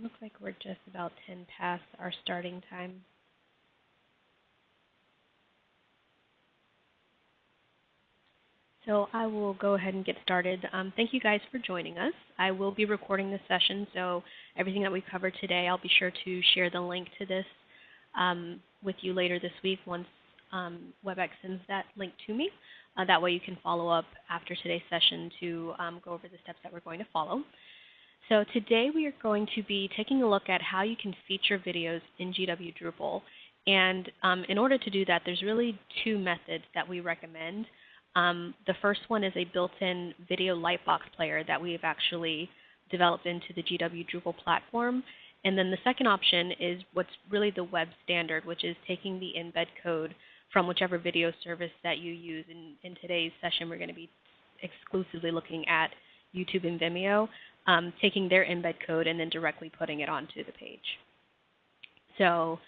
Looks like we're just about 10 past our starting time. So I will go ahead and get started. Thank you guys for joining us. I will be recording this session, so everything that we covered today, I'll be sure to share the link to this with you later this week once WebEx sends that link to me. That way you can follow up after today's session to go over the steps that we're going to follow. So today we are going to be taking a look at how you can feature videos in GW Drupal. And in order to do that, there's really two methods that we recommend. The first one is a built-in video lightbox player that we've actually developed into the GW Drupal platform. And then the second option is what's really the web standard, which is taking the embed code from whichever video service that you use. In today's session, we're going to be exclusively looking at YouTube and Vimeo, taking their embed code and then directly putting it onto the page. So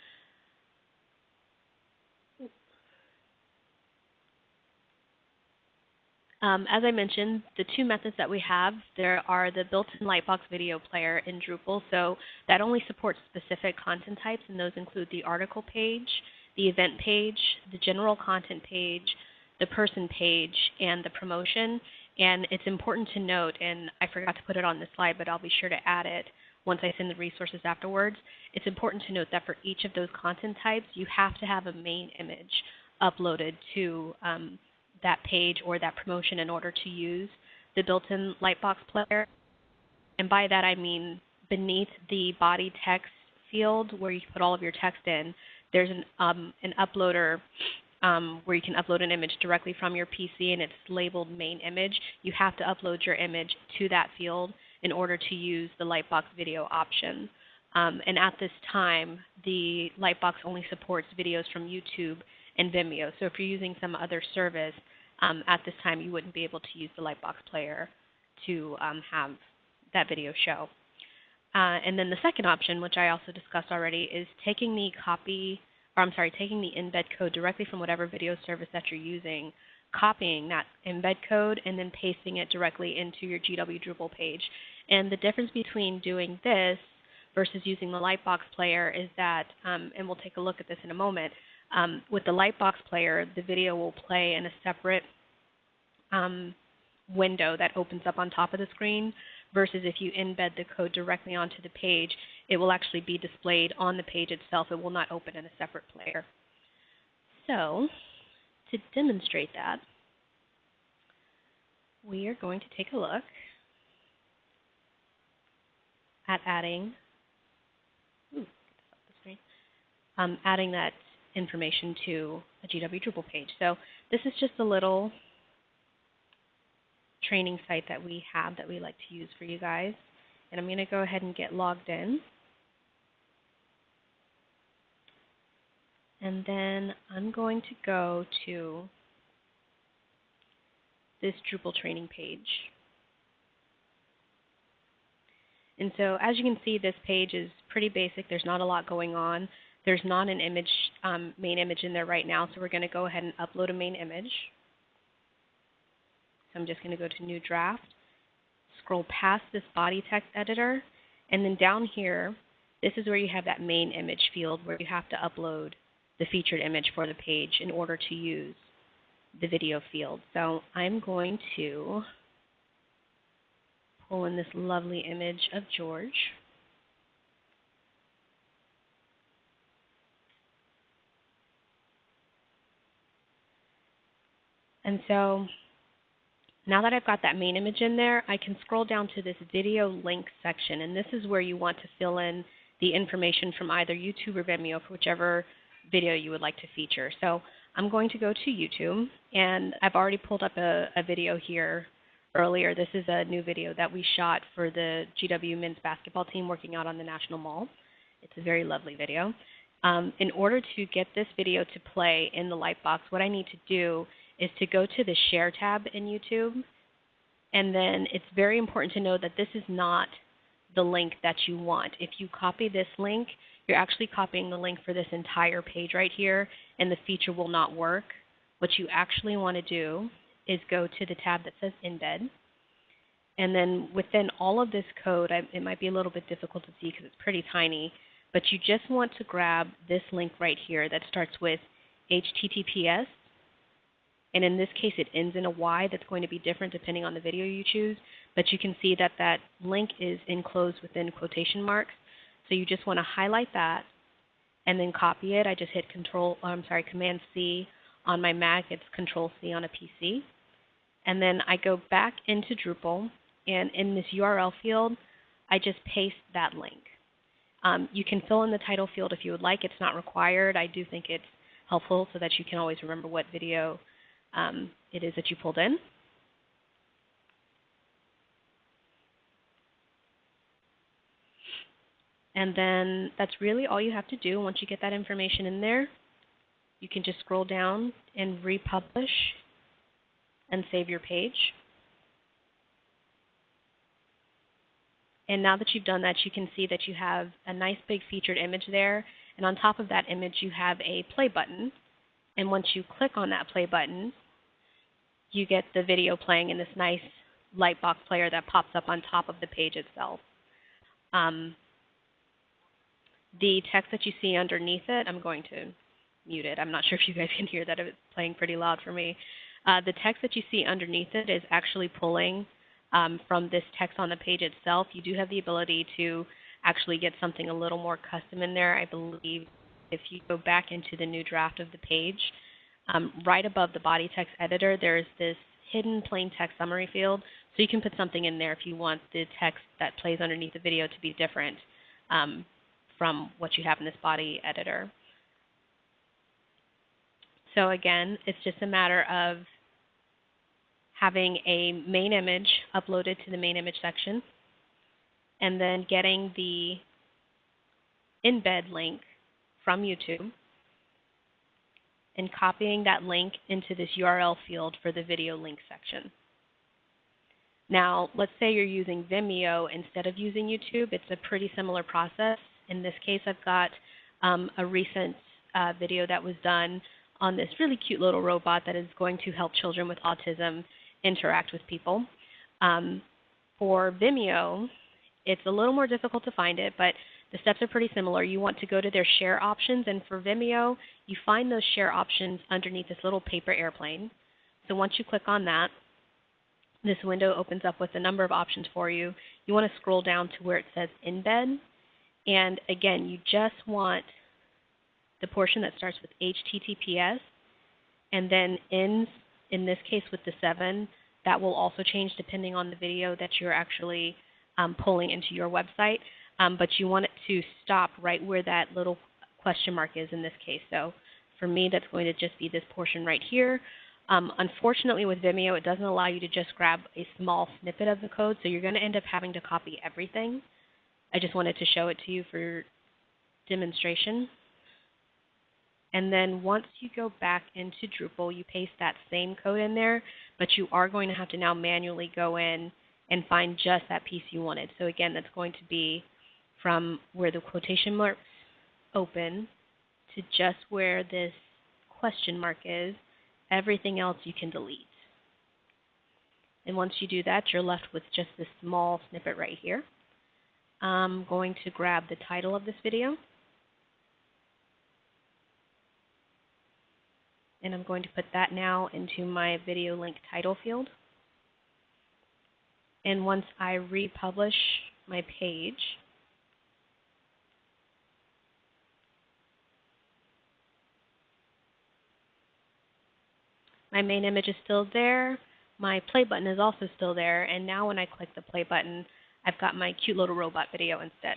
as I mentioned, the two methods that we have, there are the built-in Lightbox video player in Drupal. So that only supports specific content types, and those include the article page, the event page, the general content page, the person page, and the promotion. And it's important to note, and I forgot to put it on this slide, but I'll be sure to add it once I send the resources afterwards. It's important to note that for each of those content types, you have to have a main image uploaded to that page or that promotion in order to use the built-in Lightbox player. And by that I mean beneath the body text field where you put all of your text in, there's an uploader where you can upload an image directly from your PC, and it's labeled main image. You have to upload your image to that field in order to use the Lightbox video option. And at this time, the Lightbox only supports videos from YouTube and Vimeo. So if you're using some other service, at this time you wouldn't be able to use the Lightbox player to have that video show. And then the second option, which I also discussed already, is taking the taking the embed code directly from whatever video service that you're using, copying that embed code, and then pasting it directly into your GW Drupal page. And the difference between doing this versus using the Lightbox player is that, and we'll take a look at this in a moment, with the Lightbox player, the video will play in a separate window that opens up on top of the screen, versus if you embed the code directly onto the page, it will actually be displayed on the page itself. It will not open in a separate player. So to demonstrate that, we are going to take a look at adding adding that information to a GW Drupal page. So this is just a little training site that we have that we like to use for you guys. And I'm going to go ahead and get logged in. And then I'm going to go to this Drupal training page. And so as you can see, this page is pretty basic. There's not a lot going on. There's not an image, main image in there right now, so we're going to go ahead and upload a main image. So I'm just going to go to New Draft, scroll past this body text editor, and then down here, this is where you have that main image field where you have to upload the featured image for the page in order to use the video field. So I'm going to pull in this lovely image of George. And so now that I've got that main image in there, I can scroll down to this video link section, and this is where you want to fill in the information from either YouTube or Vimeo for whichever video you would like to feature. So I'm going to go to YouTube, and I've already pulled up a video here earlier. This is a new video that we shot for the GW men's basketball team working out on the National Mall. It's a very lovely video. In order to get this video to play in the Lightbox, what I need to do is to go to the Share tab in YouTube, and then it's very important to know that this is not the link that you want. If you copy this link, you're actually copying the link for this entire page right here, and the feature will not work. What you actually want to do is go to the tab that says Embed, And then within all of this code, it might be a little bit difficult to see because it's pretty tiny, but you just want to grab this link right here that starts with HTTPS. And in this case, it ends in a Y. That's going to be different depending on the video you choose. But you can see that that link is enclosed within quotation marks. So you just want to highlight that and then copy it. I just hit Command C on my Mac. It's Control C on a PC. And then I go back into Drupal, and in this URL field, I just paste that link. You can fill in the title field if you would like. It's not required. I do think it's helpful so that you can always remember what video it is that you pulled in. And then that's really all you have to do. Once you get that information in there, you can just scroll down and republish and save your page. And now that you've done that, you can see that you have a nice big featured image there. And on top of that image, you have a play button. And once you click on that play button, you get the video playing in this nice Lightbox player that pops up on top of the page itself. The text that you see underneath it, I'm going to mute it. I'm not sure if you guys can hear that. It's playing pretty loud for me. The text that you see underneath it is actually pulling from this text on the page itself. You do have the ability to actually get something a little more custom in there. I believe if you go back into the new draft of the page, right above the body text editor, there's this hidden plain text summary field. So you can put something in there if you want the text that plays underneath the video to be different from what you have in this body editor. So again, it's just a matter of having a main image uploaded to the main image section, and then getting the embed link from YouTube and copying that link into this URL field for the video link section. Now, let's say you're using Vimeo instead of using YouTube. It's a pretty similar process. In this case, I've got a recent video that was done on this really cute little robot that is going to help children with autism interact with people. For Vimeo, it's a little more difficult to find it, but the steps are pretty similar. You want to go to their share options, and for Vimeo, you find those share options underneath this little paper airplane. So once you click on that, this window opens up with a number of options for you. You want to scroll down to where it says Embed, and again, you just want the portion that starts with HTTPS and then ends, in this case, with the 7. That will also change depending on the video that you're actually pulling into your website. But you want it to stop right where that little question mark is in this case. So for me, that's going to just be this portion right here. Unfortunately, with Vimeo, it doesn't allow you to just grab a small snippet of the code, so you're going to end up having to copy everything. I just wanted to show it to you for demonstration. And then once you go back into Drupal, you paste that same code in there, but you are going to have to now manually go in and find just that piece you wanted. So again, that's going to be from where the quotation marks open to just where this question mark is. Everything else you can delete. And once you do that, you're left with just this small snippet right here. I'm going to grab the title of this video, and I'm going to put that now into my video link title field. And once I republish my page, my main image is still there. My play button is also still there. And now when I click the play button, I've got my cute little robot video instead.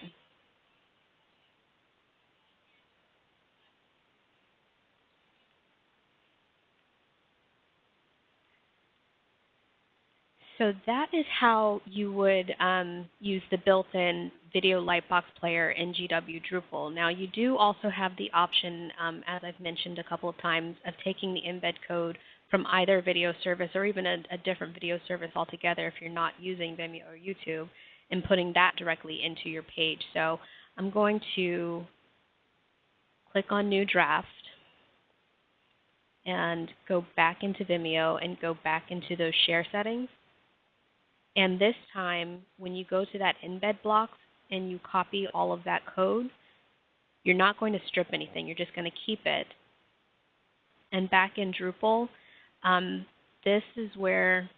So that is how you would use the built-in Video Lightbox player in GW Drupal. Now you do also have the option, as I've mentioned a couple of times, of taking the embed code from either video service or even a different video service altogether if you're not using Vimeo or YouTube, and putting that directly into your page. So I'm going to click on New Draft and go back into Vimeo and go back into those share settings. And this time, when you go to that embed block and you copy all of that code, you're not going to strip anything. You're just going to keep it. And back in Drupal, this is where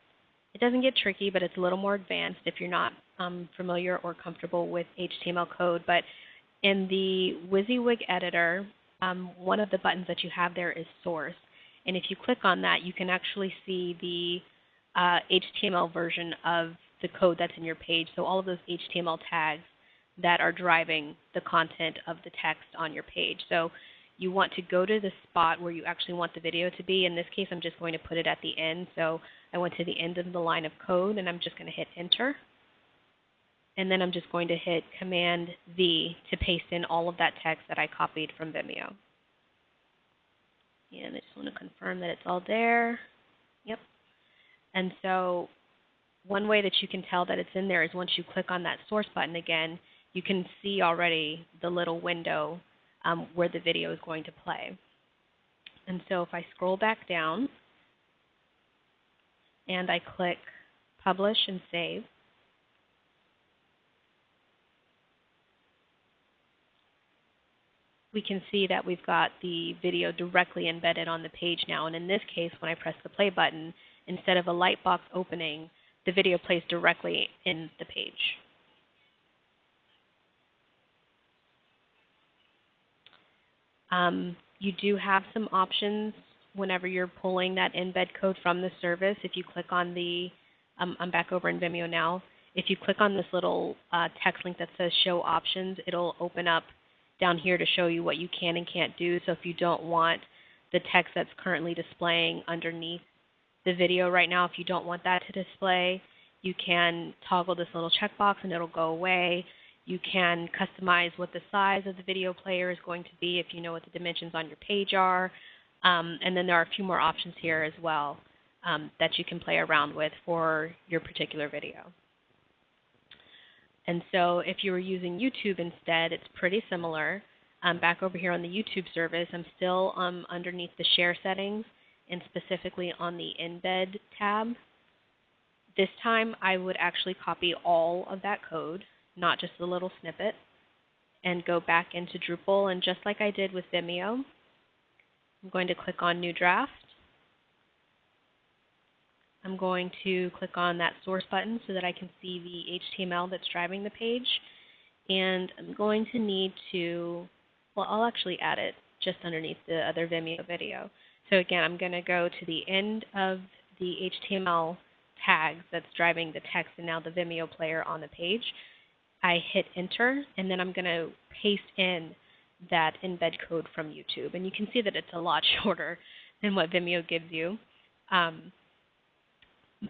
it doesn't get tricky, but it's a little more advanced if you're not familiar or comfortable with HTML code. But in the WYSIWYG editor, one of the buttons that you have there is source. And if you click on that, you can actually see the HTML version of the code that's in your page. So all of those HTML tags that are driving the content of the text on your page. So you want to go to the spot where you actually want the video to be. In this case, I'm just going to put it at the end. So I went to the end of the line of code, and I'm just going to hit Enter. And then I'm just going to hit Command V to paste in all of that text that I copied from Vimeo. And I just want to confirm that it's all there. Yep. And so one way that you can tell that it's in there is once you click on that source button again, you can see already the little window where the video is going to play. And so if I scroll back down and I click Publish and Save, we can see that we've got the video directly embedded on the page now. And in this case, when I press the play button, instead of a lightbox opening, the video plays directly in the page. You do have some options whenever you're pulling that embed code from the service. If you click on the, I'm back over in Vimeo now. If you click on this little text link that says Show Options, it'll open up down here to show you what you can and can't do. So if you don't want the text that's currently displaying underneath the video right now, if you don't want that to display, you can toggle this little checkbox and it'll go away. You can customize what the size of the video player is going to be if you know what the dimensions on your page are. And then there are a few more options here as well that you can play around with for your particular video. And so if you were using YouTube instead, it's pretty similar. Back over here on the YouTube service, I'm still underneath the share settings and specifically on the embed tab. This time I would actually copy all of that code, not just the little snippet, and go back into Drupal. And just like I did with Vimeo, I'm going to click on New Draft. I'm going to click on that source button so that I can see the HTML that's driving the page. And I'm going to need to, well, I'll actually add it just underneath the other Vimeo video. So again, I'm going to go to the end of the HTML tags that's driving the text and now the Vimeo player on the page. I hit Enter, and then I'm going to paste in that embed code from YouTube. And you can see that it's a lot shorter than what Vimeo gives you.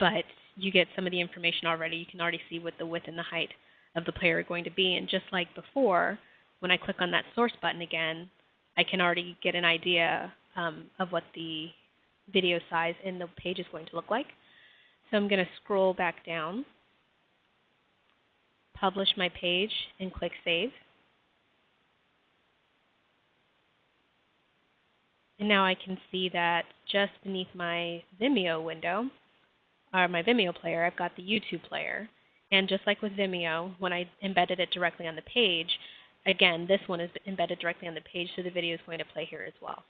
But you get some of the information already. You can already see what the width and the height of the player are going to be. And just like before, when I click on that source button again, I can already get an idea of what the video size in the page is going to look like. So I'm going to scroll back down, publish my page, and click Save. And now I can see that just beneath my Vimeo window, or my Vimeo player, I've got the YouTube player. And just like with Vimeo, when I embedded it directly on the page, again, this one is embedded directly on the page, so the video is going to play here as well.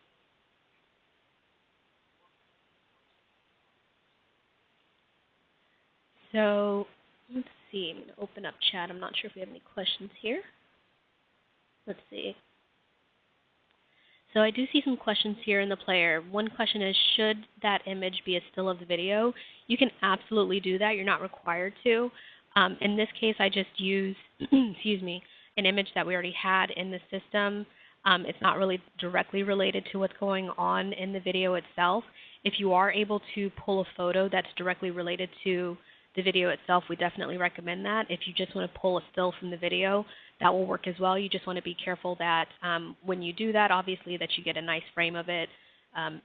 So let's see, I'm going to open up chat. I'm not sure if we have any questions here. Let's see. So I do see some questions here in the player. One question is, should that image be a still of the video? You can absolutely do that. You're not required to. In this case, I just use, excuse me, an image that we already had in the system. It's not really directly related to what's going on in the video itself. If you are able to pull a photo that's directly related to the video itself, we definitely recommend that. If you just want to pull a still from the video, that will work as well. You just want to be careful that when you do that, obviously, that you get a nice frame of it.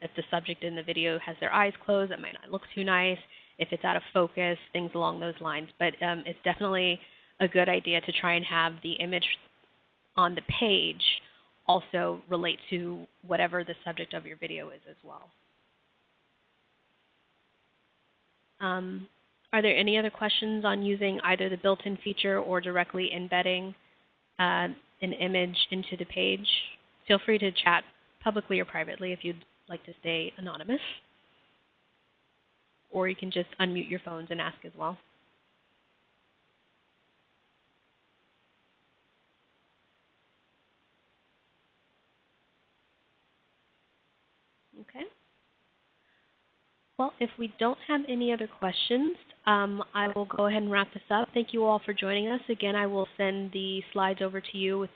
If the subject in the video has their eyes closed, it might not look too nice. If it's out of focus, things along those lines. But it's definitely a good idea to try and have the image on the page also relate to whatever the subject of your video is as well. Are there any other questions on using either the built-in feature or directly embedding an image into the page? Feel free to chat publicly or privately if you'd like to stay anonymous. Or you can just unmute your phones and ask as well. Okay. Well, if we don't have any other questions, I will go ahead and wrap this up. Thank you all for joining us. Again, I will send the slides over to you with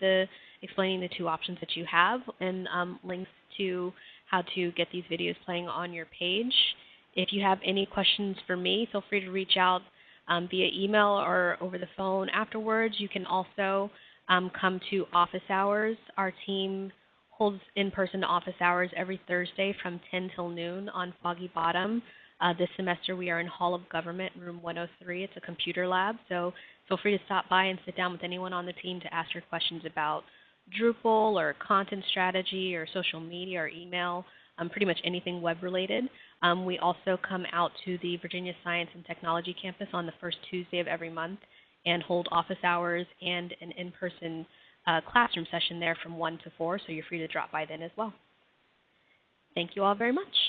explaining the two options that you have and links to how to get these videos playing on your page. If you have any questions for me, feel free to reach out via email or over the phone afterwards. You can also come to office hours. Our team holds in-person office hours every Thursday from 10 till noon on Foggy Bottom. This semester we are in Hall of Government, room 103. It's a computer lab, so feel free to stop by and sit down with anyone on the team to ask your questions about Drupal or content strategy or social media or email, pretty much anything web-related. We also come out to the Virginia Science and Technology campus on the first Tuesday of every month and hold office hours and an in-person classroom session there from 1 to 4, so you're free to drop by then as well. Thank you all very much.